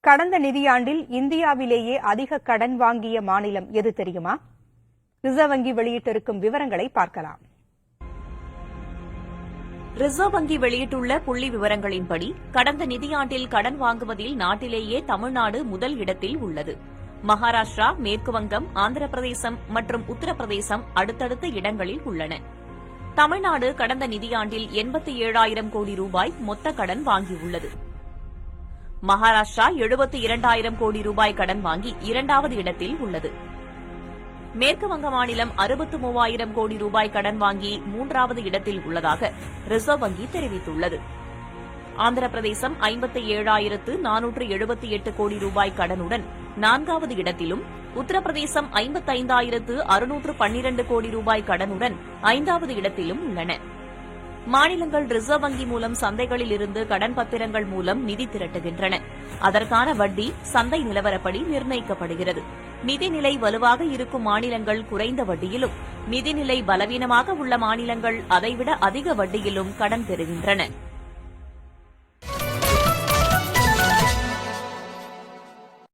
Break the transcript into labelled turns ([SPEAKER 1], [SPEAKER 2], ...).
[SPEAKER 1] கடந்த நிதியாண்டில் இந்தியாவிலேயே அதிக கடன் வாங்கிய மாநிலம் எது தெரியுமா? ரிசர்வ் வங்கி வெளியிட்டிருக்கும் விவரங்களை பார்க்கலாம்.
[SPEAKER 2] ரிசர்வ் வங்கி வெளியிட்டுள்ள புள்ளி விவரங்களின்படி கடந்த நிதியாண்டில் கடன் வாங்குவதில் நாட்டிலேயே தமிழ்நாடு முதல் இடத்தில் உள்ளது. மகாராஷ்டிரா, மேற்குவங்கம், ஆந்திர பிரதேசம் மற்றும் உத்தரப்பிரதேசம் அடுத்தடுத்த இடங்களில் உள்ளன. தமிழ்நாடு கடந்த நிதியாண்டில் 87,000 கோடி ரூபாய் மொத்த கடன் வாங்கியுள்ளது. மகாராஷ்டிரா 72,000 கோடி ரூபாய் கடன் வாங்கி இரண்டாவது இடத்தில் உள்ளது. மேற்குவங்க மாநிலம் 63,000 கோடி ரூபாய் கடன் வாங்கி மூன்றாவது இடத்தில் உள்ளதாக ரிசர்வ் வங்கி தெரிவித்துள்ளது. ஆந்திர பிரதேசம் 57,478 கோடி ரூபாய் கடனுடன் நான்காவது இடத்திலும், உத்தரப்பிரதேசம் 55,612 கோடி ரூபாய் கடனுடன் ஐந்தாவது இடத்திலும் உள்ளன. மாநிலங்கள் ரிசர்வ் வங்கி மூலம் சந்தைகளில் இருந்து கடன் பத்திரங்கள் மூலம் நிதி திரட்டுகின்றன. அதற்கான வட்டி சந்தை நிலவரப்படி நிர்ணயிக்கப்படுகிறது. நிதிநிலை வலுவாக இருக்கும் மாநிலங்கள் குறைந்த வட்டியிலும், நிதிநிலை பலவீனமாக உள்ள மாநிலங்கள் அதைவிட அதிக வட்டியிலும் கடன் பெறுகின்றன.